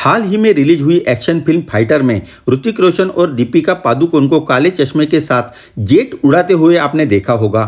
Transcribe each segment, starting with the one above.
हाल ही में रिलीज हुई action film fighter में ऋतिक रोशन और दीपिका पादुकोण को काले चश्मे के साथ जेट उड़ाते हुए आपने देखा होगा।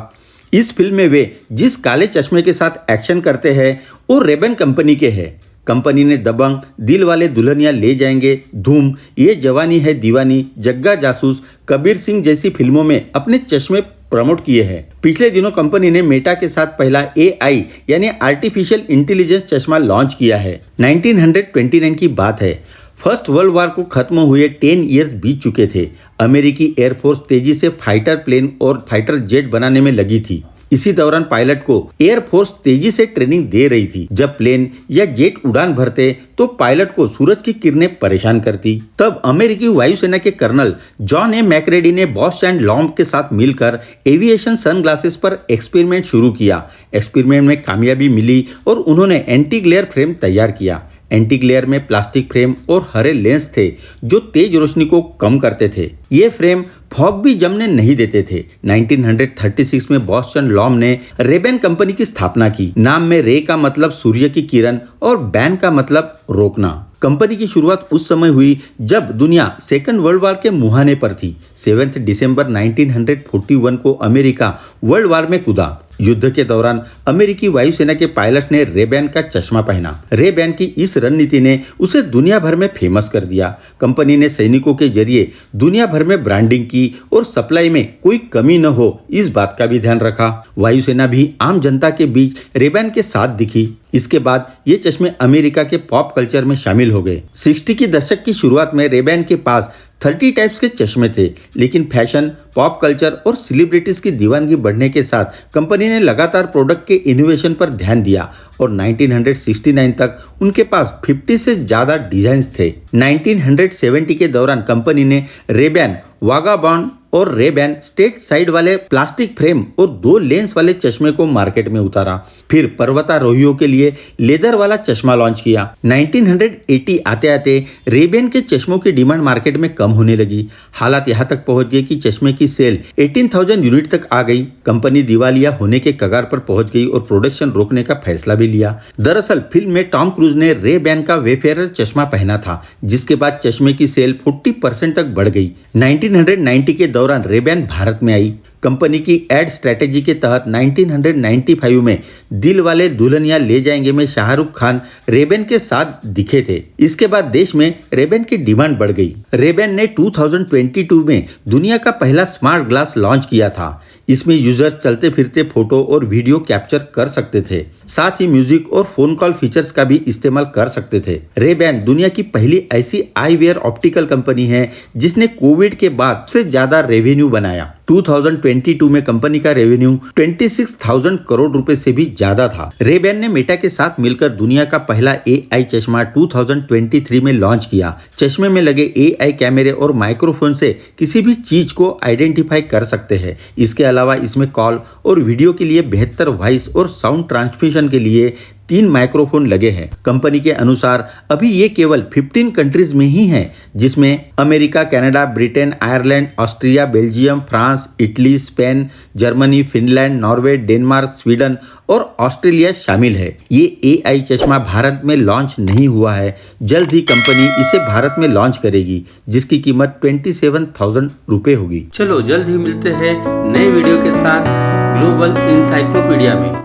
इस फिल्म में वे जिस काले चश्मे के साथ एक्शन करते हैं वो रेबन कंपनी के हैं। कंपनी ने दबंग, दिल वाले दुल्हनिया ले जाएंगे, धूम, ये जवानी है दीवानी, जग्गा जासूस, कबीर सिंह जैसी फिल्मों में अपने चश्मे प्रमोट किए हैं। पिछले दिनों कंपनी ने मेटा के साथ पहला AI यानी आर्टिफिशियल इंटेलिजेंस चश्मा लॉन्च किया है। 1929 की बात है। फर्स्ट वर्ल्ड वॉर को खत्म हुए 10 इयर्स बीत चुके थे। अमेरिकी एयरफोर्स तेजी से फाइटर प्लेन और फाइटर जेट बनाने में लगी थी। इसी दौरान पायलट को एयरफोर्स तेजी से ट्रेनिंग दे रही थी। जब प्लेन या जेट उड़ान भरते तो पायलट को सूरज की किरणें परेशान करती। तब अमेरिकी वायुसेना के कर्नल जॉन ए मैक्रेडी ने बॉश एंड लॉम्ब के साथ मिलकर एविएशन सनग्लासेस पर एक्सपेरिमेंट शुरू किया। एक्सपेरिमेंट में कामयाबी मिली और उन्होंने एंटी ग्लेयर फ्रेम तैयार किया। एंटी ग्लेयर में प्लास्टिक फ्रेम और हरे लेंस थे जो तेज रोशनी को कम करते थे। ये फ्रेम फॉग भी जमने नहीं देते थे। 1936 में बॉश एंड लॉम्ब ने रेबेन कंपनी की स्थापना की। नाम में रे का मतलब सूर्य की किरण और बैन का मतलब रोकना। कंपनी की शुरुआत उस समय हुई जब दुनिया सेकेंड वर्ल्ड वॉर के मुहाने पर थी। 7 दिसंबर 1941 को अमेरिका वर्ल्ड वॉर में कूदा। युद्ध के दौरान अमेरिकी वायुसेना के पायलट ने रेबैन का चश्मा पहना। रेबैन की इस रणनीति ने उसे दुनिया भर में फेमस कर दिया। कंपनी ने सैनिकों के जरिए दुनिया भर में ब्रांडिंग की और सप्लाई में कोई कमी न हो इस बात का भी ध्यान रखा। वायुसेना भी आम जनता के बीच रेबैन के साथ दिखी। इसके बाद ये चश्मे अमेरिका के पॉप कल्चर में शामिल हो गए। 60 की दशक की शुरुआत में रेबैन के पास 30 टाइप्स के चश्मे थे, लेकिन फैशन, पॉप कल्चर और सेलिब्रिटीज की दीवानगी बढ़ने के साथ कंपनी ने लगातार प्रोडक्ट के इनोवेशन पर ध्यान दिया और 1969 तक उनके पास 50 से ज्यादा डिजाइन्स थे। 1970 के दौरान कंपनी ने रेबैन वागाबॉन्ड और रेबैन स्ट्रेट साइड वाले प्लास्टिक फ्रेम और 2 लेंस वाले चश्मे को मार्केट में उतारा। फिर पर्वतारोहियों के लिए लेदर वाला चश्मा लॉन्च किया। 1980 आते आते रेबैन के चश्मों की डिमांड मार्केट में कम होने लगी। हालात यहाँ तक पहुंच गए कि चश्मे की सेल 18,000 यूनिट तक आ गई। कंपनी दिवालिया होने के कगार पर पहुंच गई और प्रोडक्शन रोकने का फैसला भी लिया। दरअसल फिल्म में टॉम क्रूज ने रेबैन का वेफेयर चश्मा पहना था, जिसके बाद चश्मे की सेल 40% तक बढ़ गई। 1990 के दौरान रेबैन भारत में आई। कंपनी की एड स्ट्रेटेजी के तहत 1995 में दिल वाले दुल्हनिया ले जाएंगे में शाहरुख खान रेबैन के साथ दिखे थे। इसके बाद देश में रेबैन की डिमांड बढ़ गई। रेबैन ने 2022 में दुनिया का पहला स्मार्ट ग्लास लॉन्च किया था। इसमें यूजर्स चलते फिरते फोटो और वीडियो कैप्चर कर सकते थे, साथ ही म्यूजिक और फोन कॉल फीचर्स का भी इस्तेमाल कर सकते थे। रेबैन दुनिया की पहली ऐसी आईवेयर ऑप्टिकल कंपनी है जिसने कोविड के बाद से ज्यादा रेवेन्यू बनाया। 2022 में कंपनी का रेवेन्यू 26,000 करोड़ रुपए से भी ज्यादा था। रेबैन ने मेटा के साथ मिलकर दुनिया का पहला AI चश्मा 2023 में लॉन्च किया। चश्मे में लगे AI कैमरे और माइक्रोफोन से किसी भी चीज को आइडेंटिफाई कर सकते हैं। इसके अलावा इसमें कॉल और वीडियो के लिए बेहतर वॉइस और साउंड ट्रांसमिशन के लिए 3 माइक्रोफोन लगे हैं। कंपनी के अनुसार अभी ये केवल 15 कंट्रीज में ही हैं, जिसमें America, Canada, Britain, Ireland, Austria, Belgium, France, Italy, Spain, Germany, Finland, Norway, Denmark, Sweden और ऑस्ट्रेलिया शामिल है। ये AI चश्मा भारत में लॉन्च नहीं हुआ है। जल्द ही कंपनी इसे भारत में लॉन्च करेगी, जिसकी कीमत 27,000 रुपए होगी। चलो जल्द ही मिलते हैं नए वीडियो के साथ ग्लोबल इंसाइक्लोपीडिया में।